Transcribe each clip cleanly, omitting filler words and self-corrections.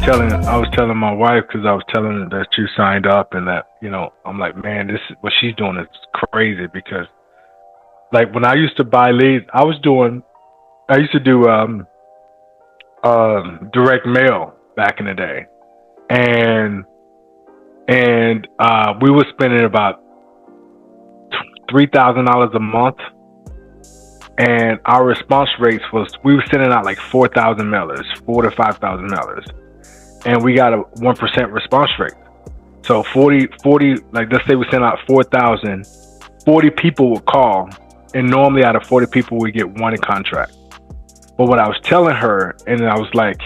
telling my wife, because I was telling her that you signed up, and that, I'm like, man, this is what she's doing is crazy. Because like when I used to buy leads, I used to do direct mail back in the day, and we were spending about $3,000 a month, and our response rates was, we were sending out like 4,000 mailers, 4 to 5,000 mailers, and we got a 1% response rate. So 40, like let's say we send out 4,000, 40 people would call, and normally out of 40 people we get one in contract. But what I was telling her, and I was like,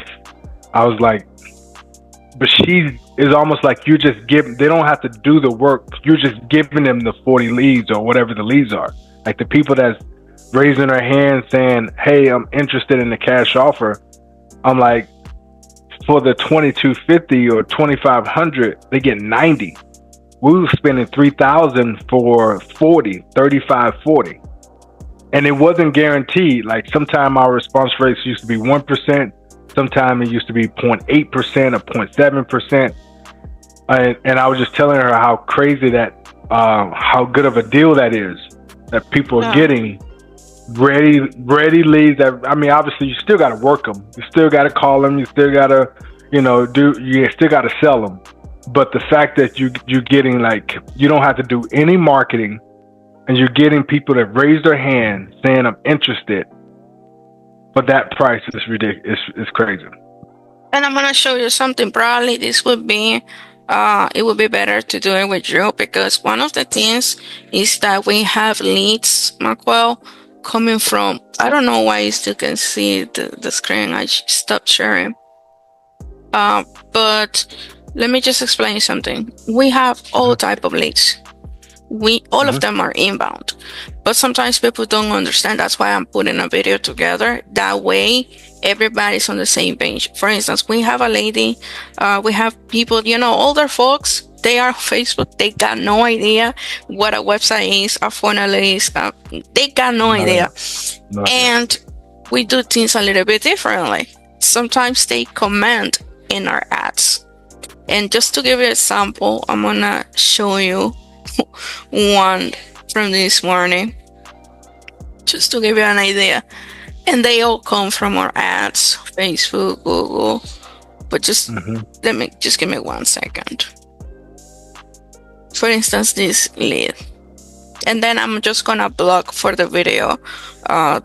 but she is almost like you just they don't have to do the work. You're just giving them the 40 leads or whatever the leads are. Like the people that's raising their hand saying, hey, I'm interested in the cash offer. I'm like, for the 2250 or 2500, they get 90. We were spending 3,000 for 40, 35, 40. And it wasn't guaranteed. Like sometimes our response rates used to be 1%. Sometimes it used to be 0.8% or 0.7%. And I was just telling her how crazy that, how good of a deal that is, that people are getting ready leads. That, I mean, obviously you still got to work them. You still got to call them. You still got to, you still got to sell them. But the fact that you're getting, like, you don't have to do any marketing, and you're getting people that raise their hand saying, I'm interested. But that price is ridiculous. It's crazy. And I'm gonna show you something. Probably this would be, it would be better to do it with you, because one of the things is that we have leads, Miquelle, coming from. I don't know why you still can see the screen. I stopped sharing. But let me just explain something. We have all type of leads. All of them are inbound, but sometimes people don't understand. That's why I'm putting a video together. That way, everybody's on the same page. For instance, we have a lady, we have people, older folks, they are on Facebook. They got no idea what a website is, a funnel is. They got no idea. And we do things a little bit differently. Sometimes they comment in our ads. And just to give you an example, I'm gonna show you one from this morning, just to give you an idea. And they all come from our ads, Facebook, Google. But just give me 1 second. For instance, this lead, and then I'm just gonna block for the video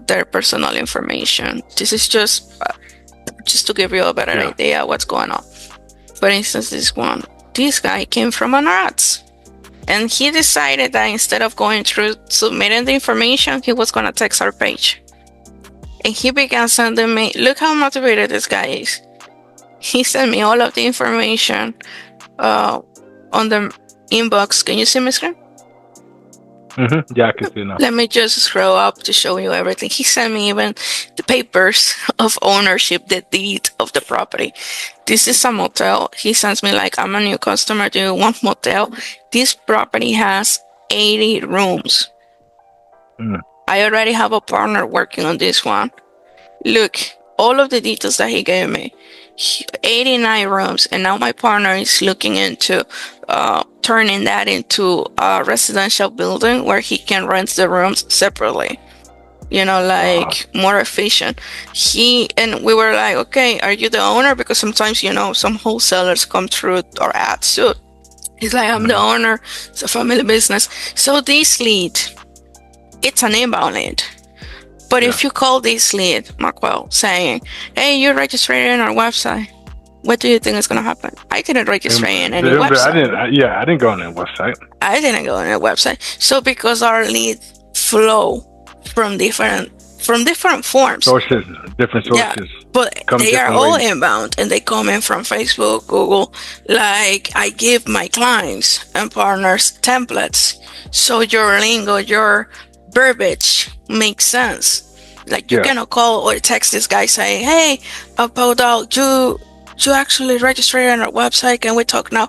their personal information. This is just to give you a better idea what's going on. For instance, this guy came from an ads. And he decided that instead of going through submitting the information, he was going to text our page. And he began sending me, look how motivated this guy is. He sent me all of the information on the inbox. Can you see my screen? Yeah, I can see now. Let me just scroll up to show you everything. He sent me even the papers of ownership, the deed of the property. This is a motel. He sends me like, I'm a new customer. Do you want motel? This property has 80 rooms. I already have a partner working on this one. Look, all of the details that he gave me. 89 rooms, and now my partner is looking into turning that into a residential building where he can rent the rooms separately, more efficient. And we were like, okay, are you the owner? Because sometimes, some wholesalers come through our ads too. He's like, I'm the owner. It's a family business. So this lead, it's an inbound lead. But if you call this lead, Miquelle, saying, hey, you're registered in our website, what do you think is going to happen? I didn't register in any website. I didn't go on that website. I didn't go on a website. So because our leads flow from different forms. Different sources. Yeah, but they are all inbound, and they come in from Facebook, Google. Like, I give my clients and partners templates. So your lingo, your verbiage makes sense. Like, you cannot call or text this guy saying, hey, about you actually registered on our website, can we talk now?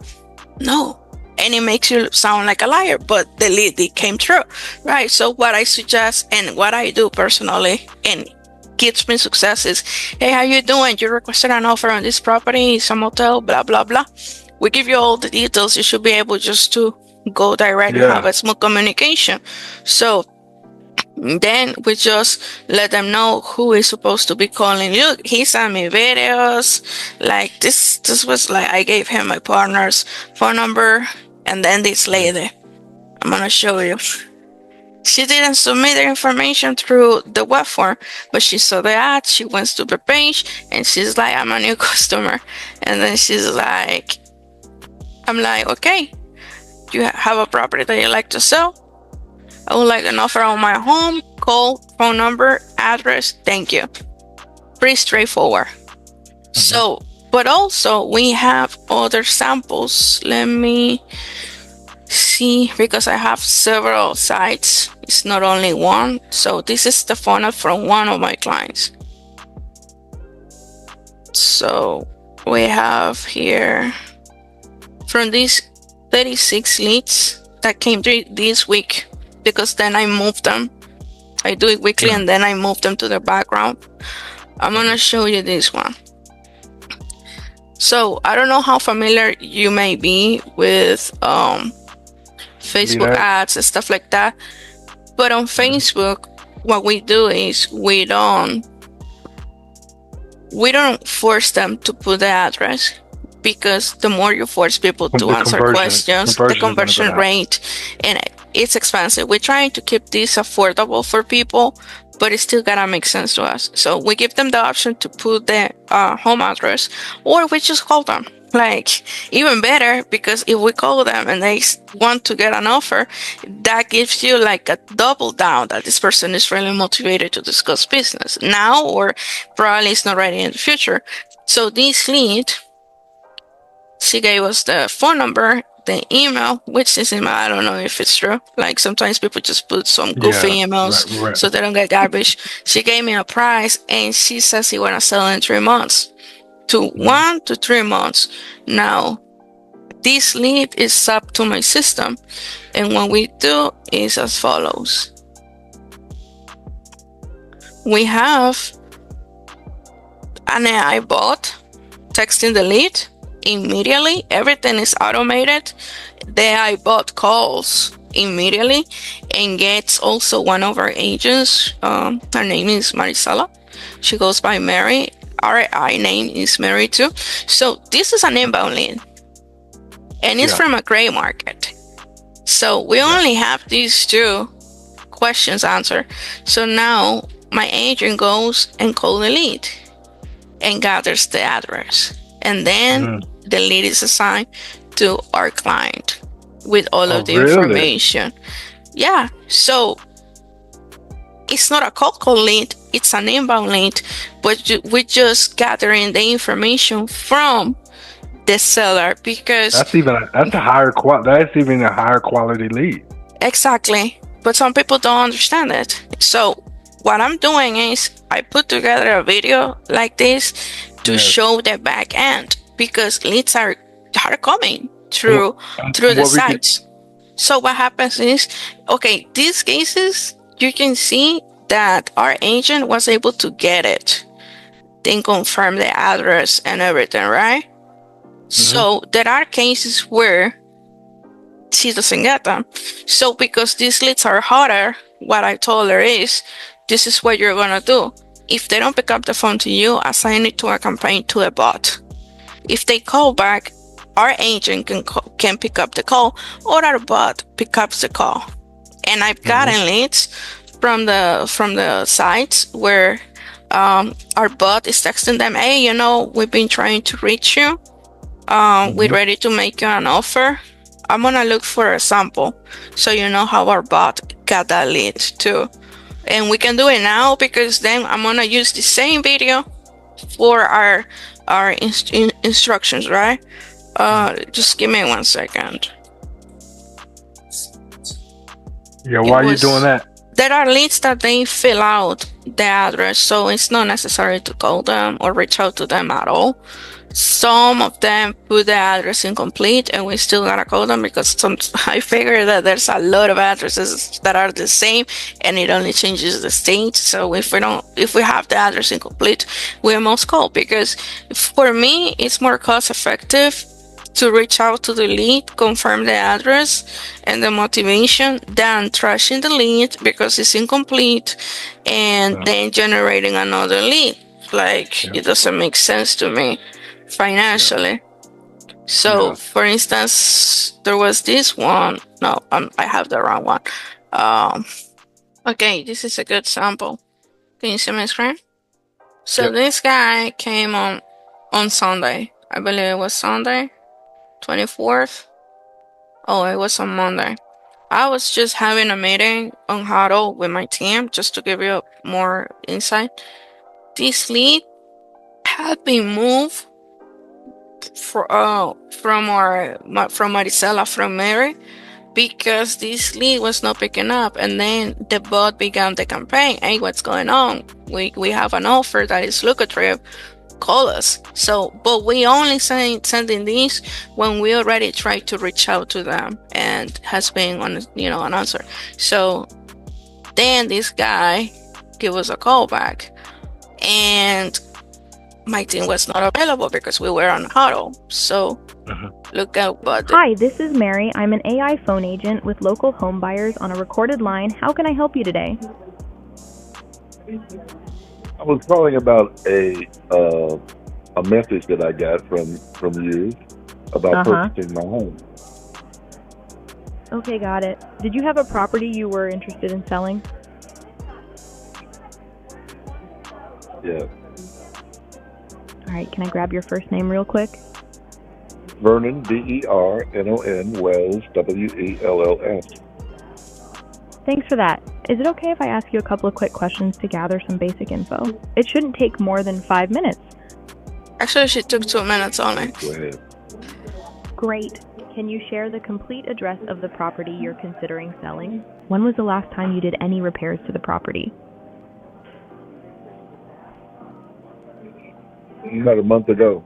No. And it makes you sound like a liar, but the lead came true, right? So what I suggest and what I do personally, and gives me successes. Hey, how you doing? You requested an offer on this property, some hotel, blah blah blah. We give you all the details. You should be able just to go direct and have Yeah. a smooth communication. So then we just let them know who is supposed to be calling. Look, he sent me videos. Like this was like I gave him my partner's phone number, and then this lady, I'm gonna show you. She didn't submit the information through the web form, but she saw the ad. She went to the page, and she's like, "I'm a new customer," and then she's like, "I'm like, okay, you have a property that you like to sell? I would like an offer on my home, call, phone number, address, thank you." Pretty straightforward. So, but also we have other samples. Let me see, because I have several sites. It's not only one. So this is the phone from one of my clients. So we have here from these 36 leads that came this week, because then I moved them. I do it weekly and then I move them to the background. I'm gonna show you this one. So I don't know how familiar you may be with Facebook ads and stuff like that, but on Facebook, what we do is we don't force them to put the address, because the more you force people to answer questions, the conversion rate, and it's expensive. We're trying to keep this affordable for people, but it still gotta make sense to us. So we give them the option to put their home address, or we just call them. Like, even better, because if we call them and they want to get an offer, that gives you like a double down that this person is really motivated to discuss business now, or probably is not ready in the future. So this lead, she gave us the phone number, the email, which is email, I don't know if it's true. Like, sometimes people just put some goofy emails so they don't get garbage. She gave me a price, and she says she wanna sell in 3 months. To 1 to 3 months. Now, this lead is up to my system, and what we do is as follows. We have an AI bot texting the lead immediately. Everything is automated. The AI bot calls immediately and gets also one of our agents. Her name is Marisela. She goes by Mary. Our name is Mary too. So this is an inbound lead, and it's from a gray market. So we only have these 2 questions answered. So now my agent goes and calls the lead and gathers the address, and then the lead is assigned to our client with all of the information. Yeah. So it's not a cold call lead, it's an inbound lead, but we're just gathering the information from the seller, because that's even a higher quality lead. Exactly. But some people don't understand it. So what I'm doing is I put together a video like this to show the back end, because leads are coming through the sites. So what happens is, okay, these cases, you can see that our agent was able to get it, then confirm the address and everything, right? So there are cases where she doesn't get them. So because these leads are hotter, what I told her is, this is what you're gonna do. If they don't pick up the phone to you, assign it to a campaign, to a bot. If they call back, our agent can pick up the call, or our bot pick up the call. And I've gotten leads from the sites where our bot is texting them, hey, we've been trying to reach you. We're ready to make you an offer. I'm gonna look for a sample, so you know how our bot got that lead too. And we can do it now, because then I'm gonna use the same video for our instructions, right? Just give me 1 second. Yeah, why are you doing that? There are leads that they fill out the address, so it's not necessary to call them or reach out to them at all. Some of them put the address incomplete, and we still gotta call them because I figure that there's a lot of addresses that are the same, and it only changes the state. So if we have the address incomplete, we must call, because for me it's more cost effective to reach out to the lead, confirm the address and the motivation, than trashing the lead because it's incomplete and then generating another lead. Like, it doesn't make sense to me financially. So, for instance, there was this one. No, I have the wrong one. Okay, this is a good sample. Can you see my screen? So this guy came on Sunday. I believe it was Sunday, 24th. Oh, it was on Monday. I was just having a meeting on Huddle with my team, just to give you more insight. This lead had been moved from Maricela, from Mary, because this lead was not picking up, and then the bot began the campaign. Hey, what's going on? We have an offer that is lucrative. Call us. So, but we only sending these when we already tried to reach out to them and has been an answer. So then this guy gave us a call back, and my team was not available because we were on Huddle. So look out. But hi, this is Mary. I'm an AI phone agent with local home buyers on a recorded line. How can I help you today? I was calling about a message that I got from you about purchasing my home. Okay, got it. Did you have a property you were interested in selling? Yeah. All right, can I grab your first name real quick? Vernon, Vernon, Wells, Wells. Thanks for that. Is it okay if I ask you a couple of quick questions to gather some basic info? It shouldn't take more than 5 minutes. Actually, she took 2 minutes only. Go ahead. Great. Can you share the complete address of the property you're considering selling? When was the last time you did any repairs to the property? About a month ago.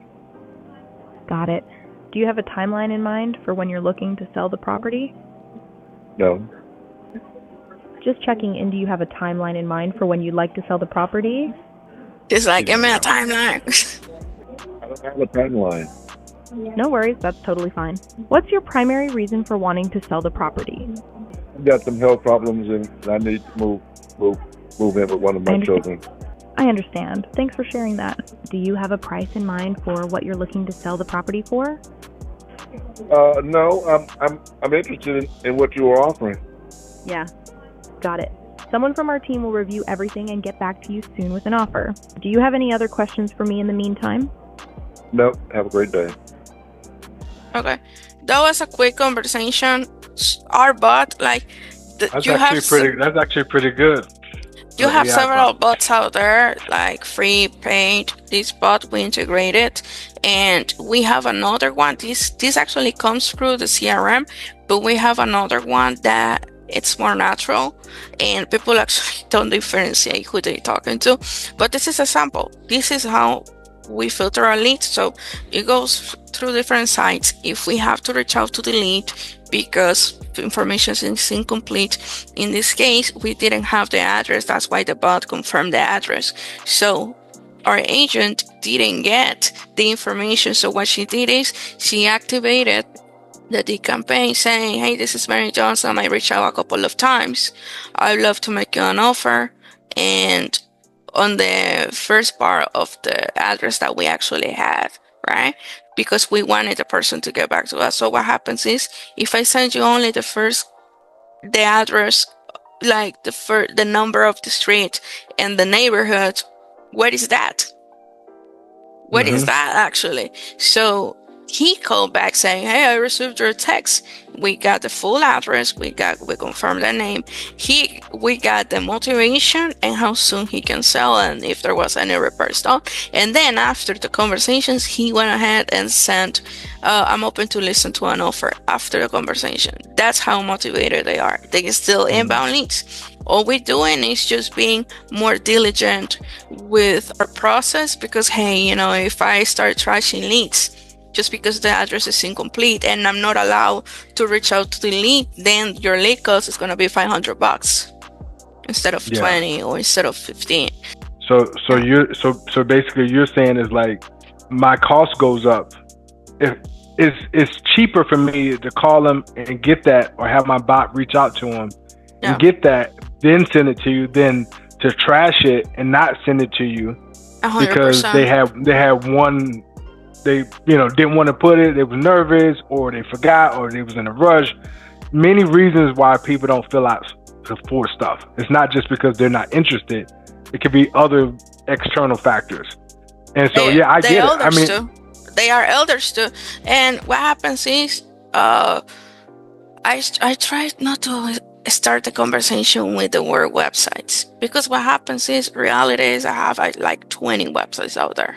Got it. Do you have a timeline in mind for when you're looking to sell the property? No. Just checking in, do you have a timeline in mind for when you'd like to sell the property? Just like, give me a timeline. I don't have a timeline. No worries, that's totally fine. What's your primary reason for wanting to sell the property? I've got some health problems and I need to move in with one of my children. I understand. Thanks for sharing that. Do you have a price in mind for what you're looking to sell the property for? No, I'm interested in what you are offering. Yeah, got it. Someone from our team will review everything and get back to you soon with an offer. Do you have any other questions for me in the meantime? No, have a great day. Okay, that was a quick conversation. Our bot, that's actually pretty good. You have several bots out there, like free, paid. This bot we integrated, and we have another one. This actually comes through the CRM, but we have another one that it's more natural, and people actually don't differentiate who they're talking to. But this is a sample. This is how we filter our leads. So it goes through different sites. If we have to reach out to the lead because the information is incomplete, in this case we didn't have the address, that's why the bot confirmed the address. So our agent didn't get the information, so what she did is she activated the campaign saying, hey, this is Mary Johnson, I reached out a couple of times, I'd love to make you an offer. And on the first part of the address that we actually had, right? Because we wanted the person to get back to us. So what happens is, if I send you only the address, like the number of the street and the neighborhood, what is that? What is that actually? So he called back saying, hey, I received your text. We got the full address. We confirmed the name. We got the motivation and how soon he can sell and if there was any repairs done. And then after the conversations, he went ahead and sent, I'm open to listen to an offer after the conversation. That's how motivated they are. They still inbound leads. All we're doing is just being more diligent with our process, because hey, if I start trashing leads just because the address is incomplete and I'm not allowed to reach out to the lead, then your lead cost is going to be $500 instead of 20 or instead of 15. So basically you're saying is like my cost goes up. If it's cheaper for me to call them and get that, or have my bot reach out to them and get that, then send it to you, than to trash it and not send it to you 100%. because they had one, they didn't want to put it, they were nervous, or they forgot, or they was in a rush. Many reasons why people don't fill out for stuff. It's not just because they're not interested. It could be other external factors. And so I get it. I mean, they are elders too. And what happens is, I try not to start the conversation with the word websites, because what happens is, reality is, I have like 20 websites out there.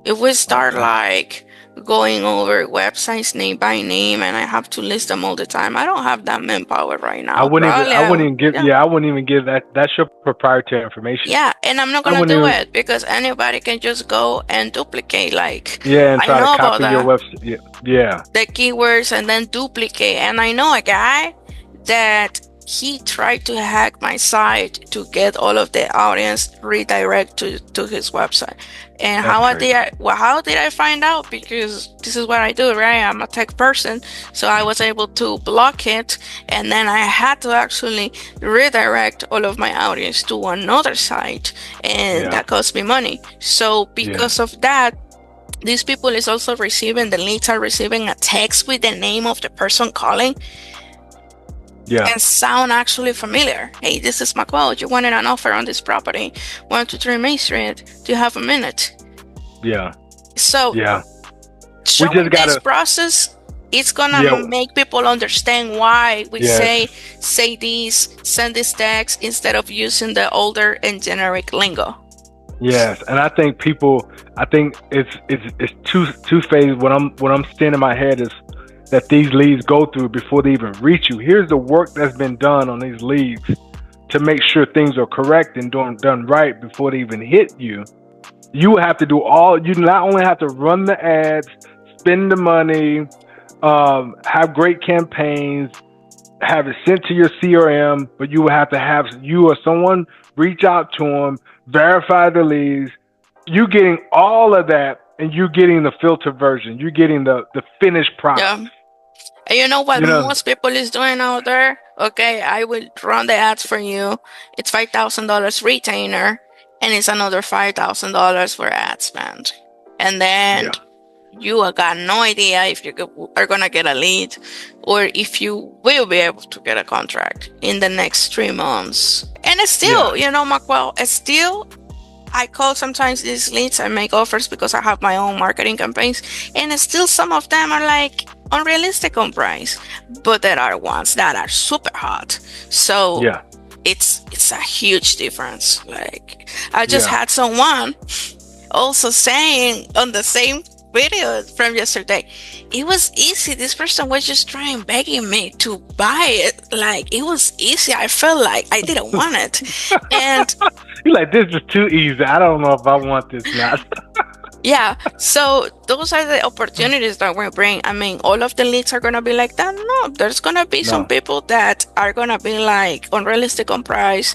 If we start like going over websites name by name and I have to list them all the time, I don't have that manpower right now. I wouldn't even give that. That's your proprietary information. Yeah, and I'm not gonna do it, because anybody can just go and duplicate, and try to copy your website. Yeah. The keywords and then duplicate. And I know a guy that he tried to hack my site to get all of the audience redirect to his website. And how did I find out? Because this is what I do, right? I'm a tech person. So I was able to block it, and then I had to actually redirect all of my audience to another site, and that cost me money. So because of that, these people is also receiving, the leads are receiving a text with the name of the person calling. And sound actually familiar. Hey, this is Miquelle. You wanted an offer on this property, 123 Main Street. Do you have a minute? Yeah. So showing this process, it's gonna make people understand why we say these, send this text, instead of using the older and generic lingo. Yes, and I think it's two phases. What I'm seeing in my head is that these leads go through before they even reach you. Here's the work that's been done on these leads to make sure things are correct and done right before they even hit you. You have to do you not only have to run the ads, spend the money, have great campaigns, have it sent to your CRM, but you will have to have you or someone reach out to them, verify the leads. You're getting all of that, and you're getting the filter version. You're getting the finished product. Yeah. And you know what most people is doing out there? Okay, I will run the ads for you. It's $5,000 retainer, and it's another $5,000 for ad spend. And then you got no idea if you are going to get a lead, or if you will be able to get a contract in the next 3 months. And it's still, Miquelle, it's still, I call sometimes these leads, I make offers because I have my own marketing campaigns, and it's still some of them are like unrealistic on price, but there are ones that are super hot. So it's a huge difference. Like, I just had someone also saying on the same video from yesterday, it was easy. This person was just begging me to buy it. Like, it was easy. I felt like I didn't want it. And you're like, this is too easy. I don't know if I want this now. So those are the opportunities that we bring. I mean, all of the leads are going to be like that? No, there's going to be some people that are going to be like unrealistic on price,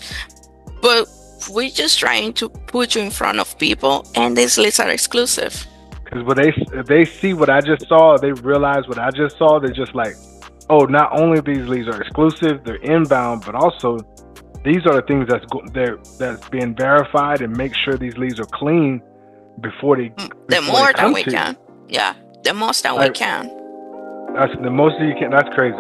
but we're just trying to put you in front of people, and these leads are exclusive. Because when they see what I just saw, they realize what I just saw, they're just like, oh, not only these leads are exclusive, they're inbound, but also these are the things that's being verified, and make sure these leads are clean before they. The more that we can. Yeah, the most that we can. That's the most that you can. That's crazy.